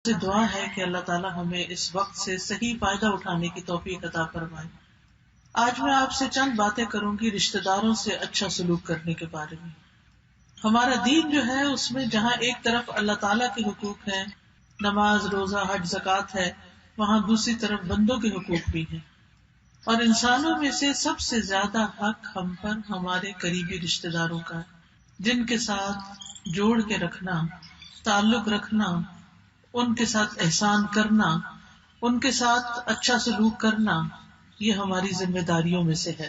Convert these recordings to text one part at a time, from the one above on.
سے دعا ہے کہ اللہ تعالیٰ ہمیں اس وقت سے صحیح فائدہ اٹھانے کی توفیق عطا فرمائے۔ آج میں آپ سے چند باتیں کروں گی رشتہ داروں سے اچھا سلوک کرنے کے بارے میں۔ ہمارا دین جو ہے اس میں جہاں ایک طرف اللہ تعالیٰ کے حقوق ہیں، نماز روزہ حج زکوٰۃ ہے، وہاں دوسری طرف بندوں کے حقوق بھی ہیں، اور انسانوں میں سے سب سے زیادہ حق ہم پر ہمارے قریبی رشتہ داروں کا ہے، جن کے ساتھ جوڑ کے رکھنا، تعلق رکھنا، ان کے ساتھ احسان کرنا، ان کے ساتھ اچھا سلوک کرنا، یہ ہماری ذمہ داریوں میں سے ہے،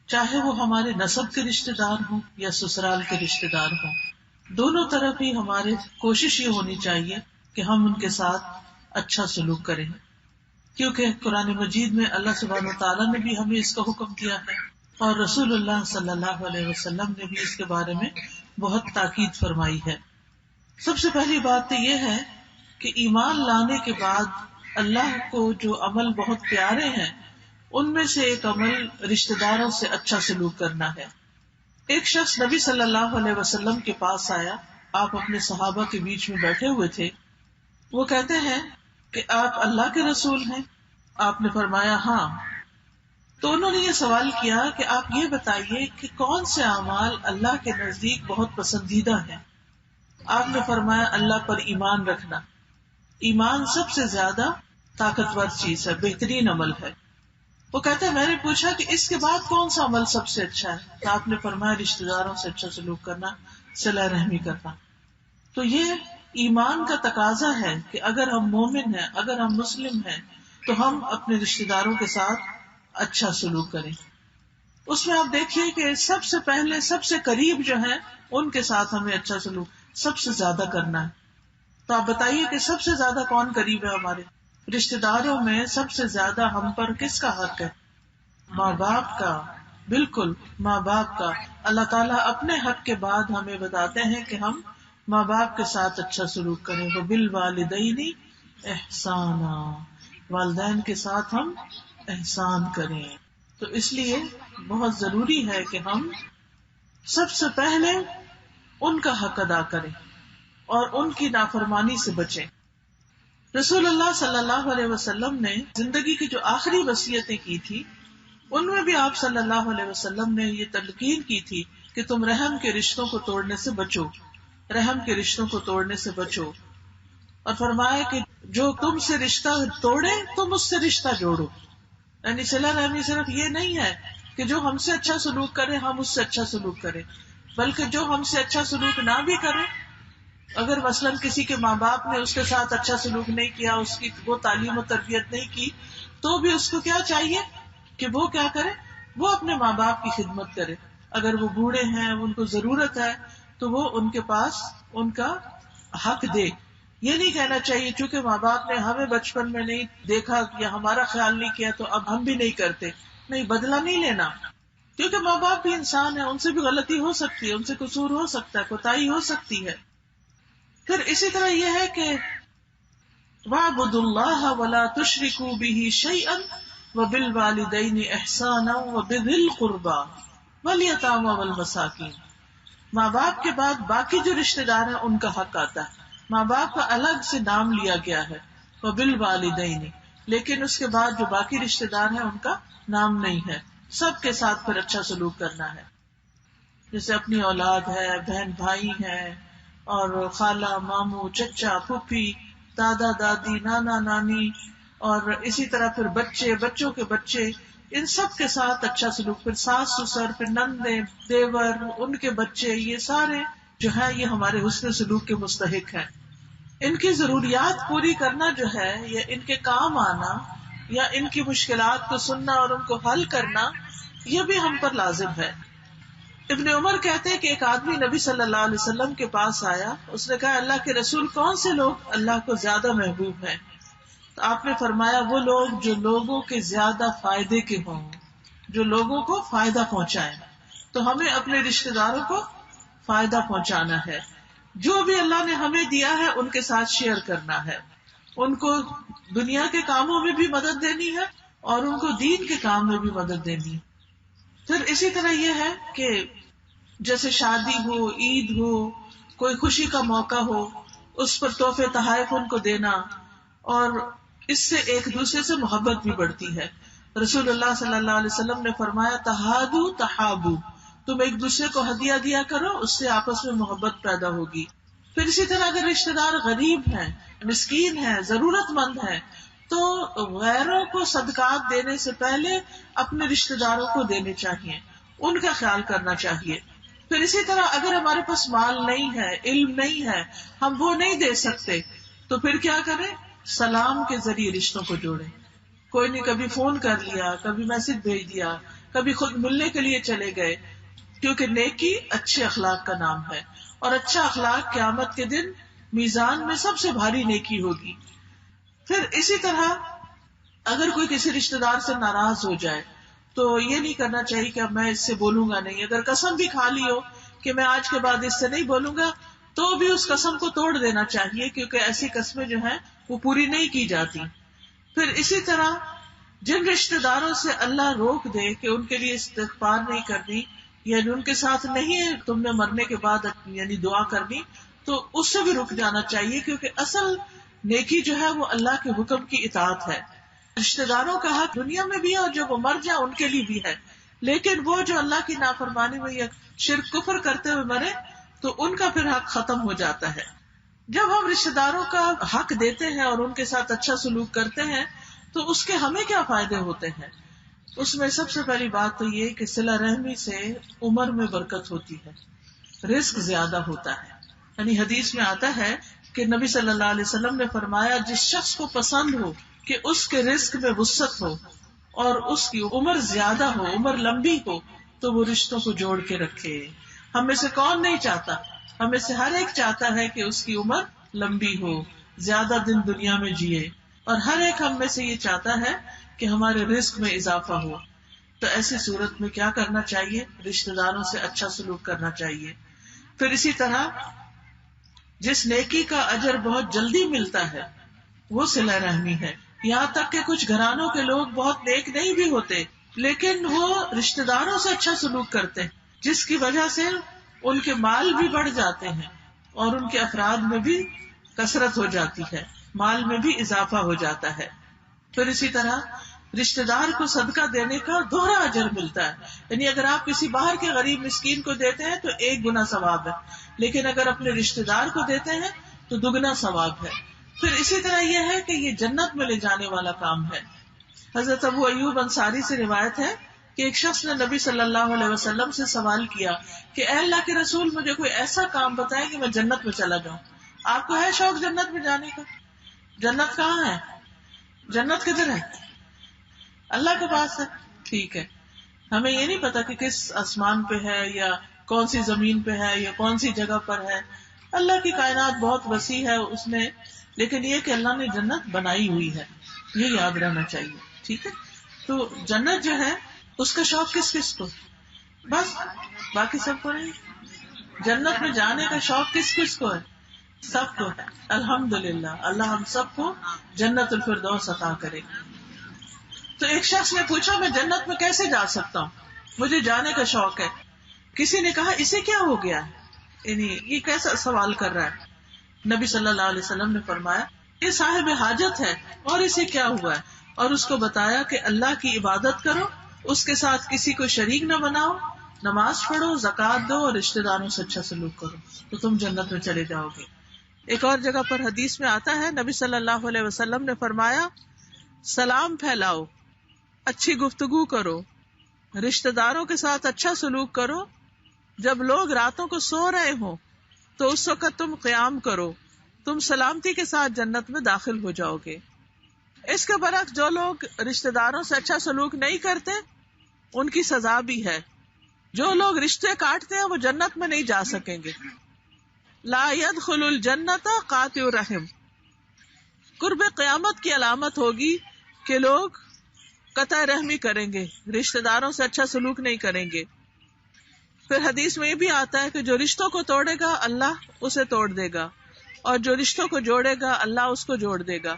چاہے وہ ہمارے نسب کے رشتہ دار ہوں یا سسرال کے رشتہ دار ہوں۔ دونوں طرف ہی ہماری کوشش یہ ہونی چاہیے کہ ہم ان کے ساتھ اچھا سلوک کریں، کیونکہ قرآن مجید میں اللہ سبحانہ وتعالیٰ نے بھی ہمیں اس کا حکم دیا ہے، اور رسول اللہ صلی اللہ علیہ وسلم نے بھی اس کے بارے میں بہت تاکید فرمائی ہے۔ سب سے پہلی بات تو یہ ہے کہ ایمان لانے کے بعد اللہ کو جو عمل بہت پیارے ہیں ان میں سے ایک عمل رشتہ داروں سے اچھا سلوک کرنا ہے۔ ایک شخص نبی صلی اللہ علیہ وسلم کے پاس آیا، آپ اپنے صحابہ کے بیچ میں بیٹھے ہوئے تھے، وہ کہتے ہیں کہ آپ اللہ کے رسول ہیں؟ آپ نے فرمایا ہاں۔ تو انہوں نے یہ سوال کیا کہ آپ یہ بتائیے کہ کون سے اعمال اللہ کے نزدیک بہت پسندیدہ ہیں؟ آپ نے فرمایا اللہ پر ایمان رکھنا۔ ایمان سب سے زیادہ طاقتور چیز ہے، بہترین عمل ہے۔ وہ کہتے ہیں میں نے پوچھا کہ اس کے بعد کون سا عمل سب سے اچھا ہے؟ تو آپ نے فرمایا رشتہ داروں سے اچھا سلوک کرنا، صلہ رحمی کرنا۔ تو یہ ایمان کا تقاضا ہے کہ اگر ہم مومن ہیں، اگر ہم مسلم ہیں، تو ہم اپنے رشتہ داروں کے ساتھ اچھا سلوک کریں۔ اس میں آپ دیکھیے کہ سب سے پہلے سب سے قریب جو ہیں ان کے ساتھ ہمیں اچھا سلوک سب سے زیادہ کرنا ہے۔ تو آپ بتائیے کہ سب سے زیادہ کون قریب ہے؟ ہمارے رشتہ داروں میں سب سے زیادہ ہم پر کس کا حق ہے؟ ماں باپ کا، بالکل ماں باپ کا۔ اللہ تعالیٰ اپنے حق کے بعد ہمیں بتاتے ہیں کہ ہم ماں باپ کے ساتھ اچھا سلوک کریں، وَبِالْوَالِدَيْنِ احسانا، والدین کے ساتھ ہم احسان کریں۔ تو اس لیے بہت ضروری ہے کہ ہم سب سے پہلے ان کا حق ادا کریں اور ان کی نافرمانی سے بچیں۔ رسول اللہ صلی اللہ علیہ وسلم نے زندگی کی جو آخری وصیتیں کی تھی ان میں بھی آپ صلی اللہ علیہ وسلم نے یہ تلقین کی تھی کہ تم رحم کے رشتوں کو توڑنے سے بچو، رحم کے رشتوں کو توڑنے سے بچو، اور فرمایا کہ جو تم سے رشتہ توڑے تم اس سے رشتہ جوڑو۔ یعنی صلہ رحمی صرف یہ نہیں ہے کہ جو ہم سے اچھا سلوک کرے ہم اس سے اچھا سلوک کریں، بلکہ جو ہم سے اچھا سلوک نہ بھی کرے، اگر مثلاً کسی کے ماں باپ نے اس کے ساتھ اچھا سلوک نہیں کیا، اس کی وہ تعلیم و تربیت نہیں کی، تو بھی اس کو کیا چاہیے کہ وہ کیا کرے؟ وہ اپنے ماں باپ کی خدمت کرے۔ اگر وہ بوڑھے ہیں، ان کو ضرورت ہے، تو وہ ان کے پاس ان کا حق دے۔ یہ نہیں کہنا چاہیے چونکہ ماں باپ نے ہمیں بچپن میں نہیں دیکھا یا ہمارا خیال نہیں کیا تو اب ہم بھی نہیں کرتے۔ نہیں، بدلہ نہیں لینا، کیونکہ ماں باپ بھی انسان ہے، ان سے بھی غلطی ہو سکتی ہے، ان سے قصور ہو سکتا ہے، کوتاہی ہو سکتی ہے۔ پھر اسی طرح یہ ہے کہ وَاعْبُدُوا اللَّهَ وَلَا تُشْرِكُوا بِهِ شَيْئًا وَبِالْوَالِدَيْنِ إِحْسَانًا وَبِذِي الْقُرْبَى وَالْيَتَامَى وَالْمَسَاكِينِ۔ ماں باپ کے بعد باقی جو رشتہ دار ہیں ان کا حق آتا ہے۔ ماں باپ کا الگ سے نام لیا گیا ہے وَبِالْوَالِدَيْنِ، لیکن اس کے بعد جو باقی رشتہ دار ہیں ان کا نام نہیں ہے۔ سب کے ساتھ پھر اچھا سلوک کرنا ہے، جیسے اپنی اولاد ہے، بہن بھائی ہے، اور خالہ ماموں چچا پھوپھی دادا دادی نانا نانی، اور اسی طرح پھر بچے، بچوں کے بچے، ان سب کے ساتھ اچھا سلوک، پھر ساس سسر، پھر نندے دیور، ان کے بچے، یہ سارے جو ہے یہ ہمارے حسن سلوک کے مستحق ہیں۔ ان کی ضروریات پوری کرنا جو ہے، یا ان کے کام آنا، یا ان کی مشکلات کو سننا اور ان کو حل کرنا، یہ بھی ہم پر لازم ہے۔ ابن عمر کہتے ہیں کہ ایک آدمی نبی صلی اللہ علیہ وسلم کے پاس آیا، اس نے کہا اللہ کے رسول کون سے لوگ اللہ کو زیادہ محبوب ہیں؟ تو آپ نے فرمایا وہ لوگ جو لوگوں کے زیادہ فائدے کے ہوں، جو لوگوں کو فائدہ پہنچائیں۔ تو ہمیں اپنے رشتہ داروں کو فائدہ پہنچانا ہے، جو بھی اللہ نے ہمیں دیا ہے ان کے ساتھ شیئر کرنا ہے، ان کو دنیا کے کاموں میں بھی مدد دینی ہے اور ان کو دین کے کام میں بھی مدد دینی ہے۔ پھر اسی طرح یہ ہے کہ جیسے شادی ہو، عید ہو، کوئی خوشی کا موقع ہو، اس پر تحفے تحائف ان کو دینا، اور اس سے ایک دوسرے سے محبت بھی بڑھتی ہے. رسول اللہ صلی اللہ علیہ وسلم نے فرمایا تہادو تحابو، تم ایک دوسرے کو ہدیہ دیا کرو، اس سے آپس میں محبت پیدا ہوگی. پھر اسی طرح اگر رشتہ دار غریب ہیں، مسکین ہیں، ضرورت مند ہیں، تو غیروں کو صدقات دینے سے پہلے اپنے رشتہ داروں کو دینے چاہیے، ان کا خیال کرنا چاہیے. پھر اسی طرح اگر ہمارے پاس مال نہیں ہے، علم نہیں ہے، ہم وہ نہیں دے سکتے، تو پھر کیا کریں؟ سلام کے ذریعے رشتوں کو جوڑیں. کوئی نہیں، کبھی فون کر لیا، کبھی میسج بھیج دیا، کبھی خود ملنے کے لیے چلے گئے، کیونکہ نیکی اچھے اخلاق کا نام ہے، اور اچھا اخلاق قیامت کے دن میزان میں سب سے بھاری نیکی ہوگی. پھر اسی طرح اگر کوئی کسی رشتہ دار سے ناراض ہو جائے تو یہ نہیں کرنا چاہیے کہ اب میں اس سے بولوں گا نہیں. اگر قسم بھی کھا لی ہو کہ میں آج کے بعد اس سے نہیں بولوں گا، تو بھی اس قسم کو توڑ دینا چاہیے، کیونکہ ایسی قسمیں جو ہیں وہ پوری نہیں کی جاتی. پھر اسی طرح جن رشتہ داروں سے اللہ روک دے کہ ان کے لیے استغفار نہیں کرنی، یعنی ان کے ساتھ نہیں تم نے مرنے کے بعد یعنی دعا کرنی، تو اس سے بھی رک جانا چاہیے، کیونکہ اصل نیکی جو ہے وہ اللہ کے حکم کی اطاعت ہے. رشتہ داروں کا حق دنیا میں بھی ہے، اور جو وہ مر جائے ان کے لیے بھی ہے، لیکن وہ جو اللہ کی نافرمانی میں یا شرک کفر کرتے ہوئے مرے تو ان کا پھر حق ختم ہو جاتا ہے. جب ہم رشتہ داروں کا حق دیتے ہیں اور ان کے ساتھ اچھا سلوک کرتے ہیں تو اس کے ہمیں کیا فائدے ہوتے ہیں؟ اس میں سب سے پہلی بات تو یہ کہ صلہ رحمی سے عمر میں برکت ہوتی ہے، رزق زیادہ ہوتا ہے. یعنی حدیث میں آتا ہے کہ نبی صلی اللہ علیہ وسلم نے فرمایا جس شخص کو پسند ہو کہ اس کے رزق میں وسعت ہو اور اس کی عمر زیادہ ہو، عمر لمبی ہو، تو وہ رشتوں کو جوڑ کے رکھے. ہم میں سے کون نہیں چاہتا؟ ہم میں سے ہر ایک چاہتا ہے کہ اس کی عمر لمبی ہو، زیادہ دن دنیا میں جیے، اور ہر ایک ہم میں سے یہ چاہتا ہے کہ ہمارے رزق میں اضافہ ہو. تو ایسی صورت میں کیا کرنا چاہیے؟ رشتہ داروں سے اچھا سلوک کرنا چاہیے. پھر اسی طرح جس نیکی کا اجر بہت جلدی ملتا ہے وہ صلہ رحمی ہے. یہاں تک کہ کچھ گھرانوں کے لوگ بہت نیک نہیں بھی ہوتے، لیکن وہ رشتہ داروں سے اچھا سلوک کرتے ہیں، جس کی وجہ سے ان کے مال بھی بڑھ جاتے ہیں اور ان کے افراد میں بھی کثرت ہو جاتی ہے، مال میں بھی اضافہ ہو جاتا ہے. پھر اسی طرح رشتہ دار کو صدقہ دینے کا دوہرا اجر ملتا ہے. یعنی اگر آپ کسی باہر کے غریب مسکین کو دیتے ہیں تو 1 گنا ثواب ہے، لیکن اگر اپنے رشتہ دار کو دیتے ہیں تو 2 گنا ثواب ہے. پھر اسی طرح یہ ہے کہ یہ جنت میں لے جانے والا کام ہے. حضرت ابو ایوب انصاری سے روایت ہے کہ ایک شخص نے نبی صلی اللہ علیہ وسلم سے سوال کیا کہ اے اللہ کے رسول، مجھے کوئی ایسا کام بتائیں کہ میں جنت میں چلا جاؤں. آپ کو ہے شوق جنت میں جانے کا؟ جنت کہاں ہے؟ جنت کدھر ہے؟ اللہ کے پاس ہے. ٹھیک ہے، ہمیں یہ نہیں پتا کہ کس آسمان پہ ہے یا کون سی زمین پہ ہے یا کون سی جگہ پر ہے. اللہ کی کائنات بہت وسیع ہے اس میں، لیکن یہ کہ اللہ نے جنت بنائی ہوئی ہے، یہ یاد رہنا چاہیے. ٹھیک ہے، تو جنت جو ہے اس کا شوق کس کس کو؟ بس باقی سب کو نہیں. جنت میں جانے کا شوق کس کس کو ہے؟ سب کو ہے. الحمدللہ، اللہ ہم سب کو جنت الفردوس عطا کرے. تو ایک شخص نے پوچھا میں جنت میں کیسے جا سکتا ہوں، مجھے جانے کا شوق ہے. کسی نے کہا اسے کیا ہو گیا، یعنی یہ کیسا سوال کر رہا ہے؟ نبی صلی اللہ علیہ وسلم نے فرمایا یہ صاحب حاجت ہے اور اسے کیا ہوا ہے، اور اس کو بتایا کہ اللہ کی عبادت کرو، اس کے ساتھ کسی کو شریک نہ بناؤ، نماز پڑھو، زکوٰۃ دو اور رشتہ داروں سے اچھا سلوک کرو، تو تم جنت میں چلے جاؤ گے. ایک اور جگہ پر حدیث میں آتا ہے نبی صلی اللہ علیہ وسلم نے فرمایا سلام پھیلاؤ، اچھی گفتگو کرو، رشتہ داروں کے ساتھ اچھا سلوک کرو. جب لوگ راتوں کو سو رہے ہوں تو اس وقت تم قیام کرو، تم سلامتی کے ساتھ جنت میں داخل ہو جاؤ گے. اس کے برعکس جو لوگ رشتہ داروں سے اچھا سلوک نہیں کرتے ان کی سزا بھی ہے. جو لوگ رشتے کاٹتے ہیں وہ جنت میں نہیں جا سکیں گے. لا يدخل الجنت قاطع الرحم. قرب قیامت کی علامت ہوگی کہ لوگ قطع رحمی کریں گے، رشتہ داروں سے اچھا سلوک نہیں کریں گے. پھر حدیث میں یہ بھی آتا ہے کہ جو رشتوں کو توڑے گا اللہ اسے توڑ دے گا، اور جو رشتوں کو جوڑے گا اللہ اس کو جوڑ دے گا.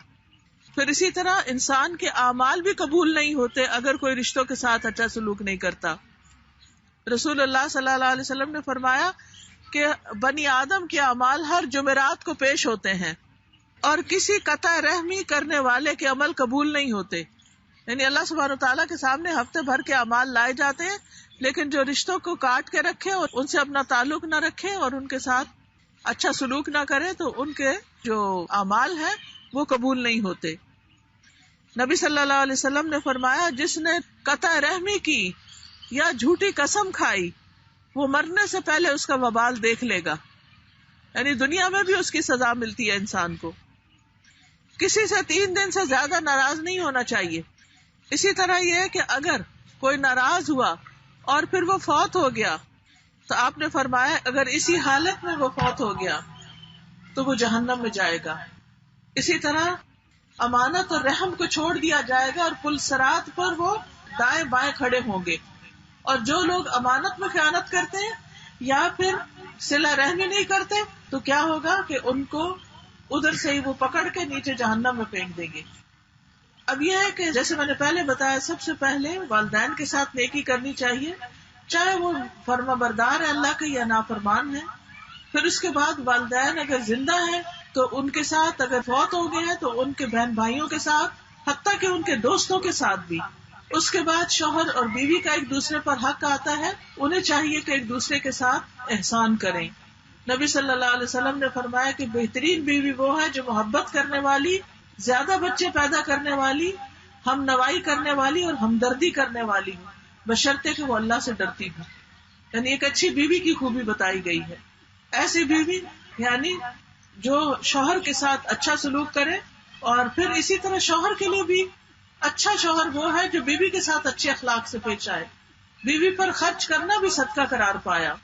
پھر اسی طرح انسان کے اعمال بھی قبول نہیں ہوتے اگر کوئی رشتوں کے ساتھ اچھا سلوک نہیں کرتا. رسول اللہ صلی اللہ علیہ وسلم نے فرمایا کہ بنی آدم کے اعمال ہر جمعرات کو پیش ہوتے ہیں اور کسی قطع رحمی کرنے والے کے عمل قبول نہیں ہوتے. یعنی اللہ سبحانہ وتعالیٰ کے سامنے ہفتے بھر کے اعمال لائے جاتے ہیں، لیکن جو رشتوں کو کاٹ کے رکھے اور ان سے اپنا تعلق نہ رکھے اور ان کے ساتھ اچھا سلوک نہ کرے تو ان کے جو اعمال ہیں وہ قبول نہیں ہوتے. نبی صلی اللہ علیہ وسلم نے فرمایا جس نے قطع رحمی کی یا جھوٹی قسم کھائی وہ مرنے سے پہلے اس کا وبال دیکھ لے گا. یعنی دنیا میں بھی اس کی سزا ملتی ہے انسان کو. کسی سے 3 دن سے زیادہ ناراض نہیں ہونا چاہیے. اسی طرح یہ ہے کہ اگر کوئی ناراض ہوا اور پھر وہ فوت ہو گیا تو آپ نے فرمایا اگر اسی حالت میں وہ فوت ہو گیا تو وہ جہنم میں جائے گا. اسی طرح امانت اور رحم کو چھوڑ دیا جائے گا اور پل صراط پر وہ دائیں بائیں کھڑے ہوں گے. اور جو لوگ امانت میں خیانت کرتے ہیں یا پھر صلہ رحمی نہیں کرتے تو کیا ہوگا کہ ان کو ادھر سے ہی وہ پکڑ کے نیچے جہنم میں پھینک دیں گے. اب یہ ہے کہ جیسے میں نے پہلے بتایا سب سے پہلے والدین کے ساتھ نیکی کرنی چاہیے، چاہے وہ فرما بردار ہے اللہ کے یا نافرمان ہے. پھر اس کے بعد والدین اگر زندہ ہیں تو ان کے ساتھ، اگر فوت ہو گئے ہیں تو ان کے بہن بھائیوں کے ساتھ، حتیٰ کہ ان کے دوستوں کے ساتھ بھی. اس کے بعد شوہر اور بیوی کا ایک دوسرے پر حق آتا ہے، انہیں چاہیے کہ ایک دوسرے کے ساتھ احسان کریں. نبی صلی اللہ علیہ وسلم نے فرمایا کہ بہترین بیوی وہ ہے جو محبت کرنے والی، زیادہ بچے پیدا کرنے والی، ہم نوائی کرنے والی اور ہمدردی کرنے والی ہو، بشرطے کہ وہ اللہ سے ڈرتی ہو. یعنی ایک اچھی بیوی کی خوبی بتائی گئی ہے. ایسی بیوی یعنی جو شوہر کے ساتھ اچھا سلوک کرے، اور پھر اسی طرح شوہر کے لیے بھی اچھا شوہر وہ ہے جو بیوی کے ساتھ اچھے اخلاق سے پیش آئے. بیوی پر خرچ کرنا بھی صدقہ قرار پایا.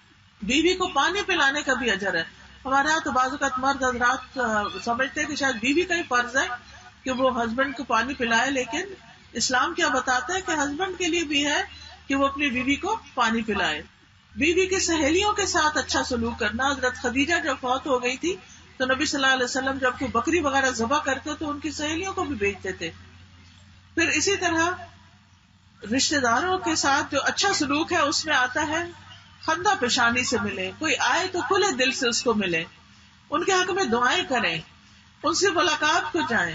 بیوی کو پانی پلانے کا بھی اجر ہے. ہمارے یہاں تو بعض اوقات مرد حضرات سمجھتے ہیں کہ شاید بیوی کا ہی فرض ہے کہ وہ ہسبینڈ کو پانی پلائے، لیکن اسلام کیا بتاتا ہے کہ ہسبینڈ کے لیے بھی ہے کہ وہ اپنی بیوی کو پانی پلائے. بیوی کی سہیلیوں کے ساتھ اچھا سلوک کرنا. حضرت خدیجہ جب فوت ہو گئی تھی تو نبی صلی اللہ علیہ وسلم جب کوئی بکری وغیرہ ذبح کرتے تو ان کی سہیلیوں کو بھی بیچتے تھے. پھر اسی طرح رشتہ داروں کے ساتھ جو اچھا سلوک ہے اس میں آتا ہے خندہ پیشانی سے ملے. کوئی آئے تو کھلے دل سے اس کو ملے، ان کے حق میں دعائیں کریں، ان سے ملاقات کو جائیں،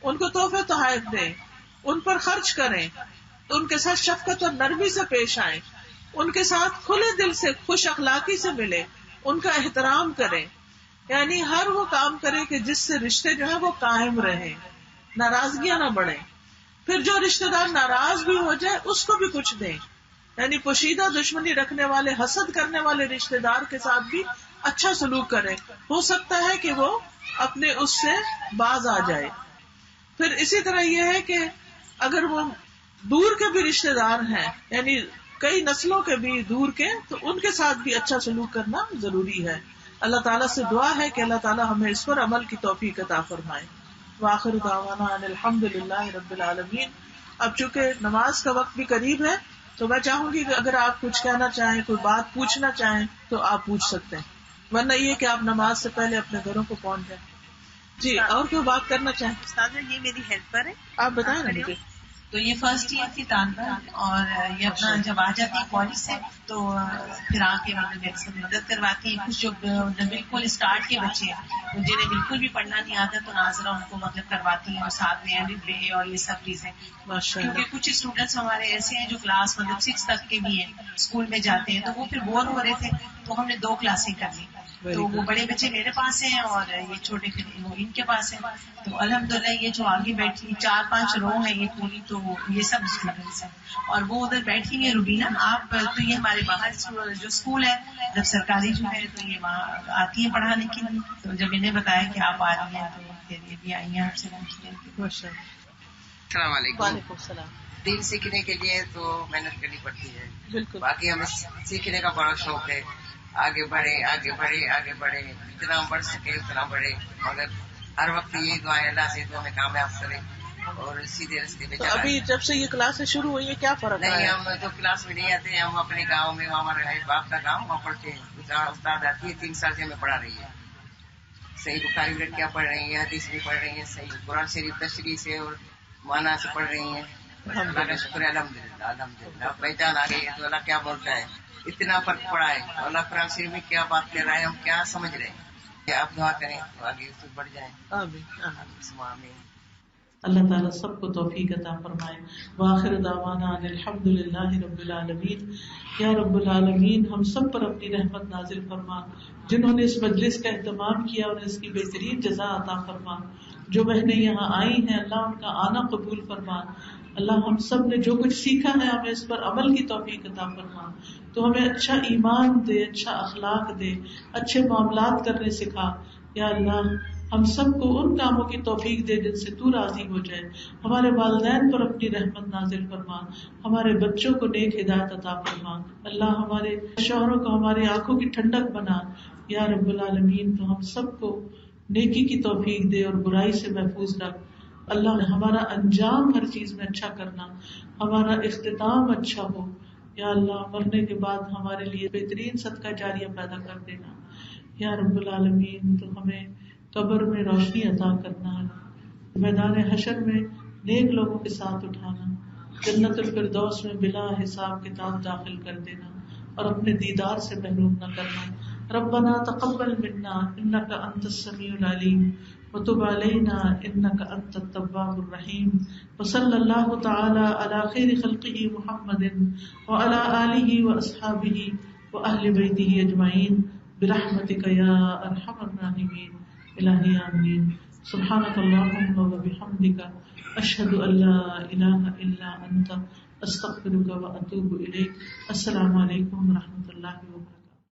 ان کو تحفے تحائف دیں، ان پر خرچ کریں، ان کے ساتھ شفقت اور نرمی سے پیش آئیں، ان کے ساتھ کھلے دل سے خوش اخلاقی سے ملے، ان کا احترام کریں. یعنی ہر وہ کام کرے کہ جس سے رشتے جو ہیں وہ قائم رہیں، ناراضگیاں نہ بڑھیں. پھر جو رشتہ دار ناراض بھی ہو جائے اس کو بھی کچھ دیں. یعنی پوشیدہ دشمنی رکھنے والے، حسد کرنے والے رشتہ دار کے ساتھ بھی اچھا سلوک کریں. ہو سکتا ہے کہ وہ اپنے اس سے باز آ جائے. پھر اسی طرح یہ ہے کہ اگر وہ دور کے بھی رشتہ دار ہیں، یعنی کئی نسلوں کے بھی دور کے، تو ان کے ساتھ بھی اچھا سلوک کرنا ضروری ہے. اللہ تعالیٰ سے دعا ہے کہ اللہ تعالیٰ ہمیں اس پر عمل کی توفیق عطا فرمائے. وآخر دعوانا ان الحمد للہ رب العالمین. اب چونکہ نماز کا وقت بھی قریب ہے تو میں چاہوں گی کہ اگر آپ کچھ کہنا چاہیں، کوئی بات پوچھنا چاہیں تو آپ پوچھ سکتے ہیں، ورنہ یہ کہ آپ نماز سے پہلے اپنے گھروں کو پہنچ جائیں. جی اور کوئی بات کرنا چاہیں؟ استاد یہ میری ہیلپر ہے، آپ بتائیں نا مجھے. تو یہ فرسٹ ایئر کی طالبہ اور یہ اپنا جب آ جاتی ہے کالج سے تو پھر آ کے مطلب میرے سے مدد کرواتی ہیں. کچھ جو بالکل اسٹارٹ کے بچے ہیں جنہیں بالکل بھی پڑھنا نہیں آتا تو ناظرہ ان کو مطلب کرواتی ہیں، اور ساتھ میں بے اور یہ سب چیزیں. کیونکہ کچھ اسٹوڈینٹس ہمارے ایسے ہیں جو کلاس مطلب 6 تک کے بھی ہیں، اسکول میں جاتے ہیں، تو وہ پھر بور ہو رہے تھے تو ہم نے 2 کلاسیں کر لی. تو وہ بڑے بچے میرے پاس ہیں اور یہ چھوٹے پھر وہ ان کے پاس ہیں. تو الحمدللہ یہ جو آگے بیٹھی 4-5 رو ہیں یہ پوری، تو یہ سب اسٹوڈینٹس ہیں. اور وہ ادھر بیٹھی ہیں روبینہ. آپ تو یہ ہمارے باہر جو اسکول ہے جب سرکاری جو ہے تو یہ وہاں آتی ہیں پڑھانے کے لیے. تو جب انہیں بتایا کہ آپ آ رہی ہیں تو پھر یہ بھی آئی ہیں آپ سے پوچھنے. السلام علیکم. وعلیکم السلام. دین سیکھنے کے لیے تو محنت کرنی پڑتی ہے. بالکل. باقی ہمیں سیکھنے کا بڑا شوق ہے، آگے بڑھے آگے بڑھے آگے بڑھے، جتنا بڑھ سکے اتنا بڑھے، مگر ہر وقت یہی دعا ہے اللہ سے تو ہمیں کامیاب کرے اور سیدھے راستے پہ چلا. ابھی جب سے یہ کلاسیں شروع ہوئی ہیں کیا فرق ہے؟ نہیں، ہم تو کلاس میں نہیں آتے ہیں، ہم اپنے گاؤں میں، ہمارے باپ کا گاؤں، وہاں پڑھتے ہیں. جہاں استاد آتی ہے 3 سال سے ہمیں پڑھا رہی ہے. صحیح بخاری بھی لڑکیاں پڑھ رہی ہیں، حدیث بھی پڑھ رہی ہیں، صحیح قرآن شریف تشریح سے اور مانا سے پڑھ رہی ہیں. اللہ کا شکر ہے، الحمدللہ الحمدللہ. پہچان آ گئی ہے تو اللہ کیا بولتا ہے اتنا فرق پڑا ہے. اللہ قرآن شریف میں کیا بات کر رہا ہے، ہم کیا سمجھ رہے ہیں. آپ دعا کریں تو آگے سے بڑھ جائیں. آمین. اللہ تعالیٰ سب کو توفیق عطا فرمائے. وآخر دعوانا ان الحمد للہ رب العالمین. یا رب العالمین ہم سب پر اپنی رحمت نازل فرما. جنہوں نے اس مجلس کا اہتمام کیا انہیں اس کی بہترین جزا عطا فرما. جو بہنیں یہاں آئی ہیں اللہ ان کا آنا قبول فرما. اللہ ہم سب نے جو کچھ سیکھا ہے ہمیں اس پر عمل کی توفیق عطا فرما. تو ہمیں اچھا ایمان دے، اچھا اخلاق دے، اچھے معاملات کرنے سکھا. یا اللہ ہم سب کو ان کاموں کی توفیق دے جن سے تو راضی ہو جائے. ہمارے والدین پر اپنی رحمت نازل فرما. ہمارے بچوں کو نیک ہدایت عطا فرما. اللہ ہمارے شوہروں کو ہماری آنکھوں کی ٹھنڈک بنا. یا رب العالمین تو ہم سب کو نیکی کی توفیق دے اور برائی سے محفوظ رکھ. اللہ ہمارا انجام ہر چیز میں اچھا کرنا، ہمارا اختتام اچھا ہو. یا اللہ مرنے کے بعد ہمارے لیے بہترین صدقہ جاریہ پیدا کر دینا. یا رب العالمین تو ہمیں قبر میں روشنی عطا کرنا، میدان حشر میں نیک لوگوں کے ساتھ اٹھانا، جنت الفردوس میں بلا حساب کتاب داخل کر دینا اور اپنے دیدار سے محروم نہ کرنا. ربنا تقبل منا انك انت السميع العليم وتب علينا انك انت التواب الرحيم. وصلى الله تعالى على خير خلقه محمد وعلى آله واصحابه واهل بيته اجمعين برحمتك يا ارحم الراحمين. الہی آمین. سبحانک اللہم وبحمدک اشہد ان لا الہ الا انت استغفرک واتوب الیک. السلام علیکم ورحمۃ اللہ وبرکاتہ.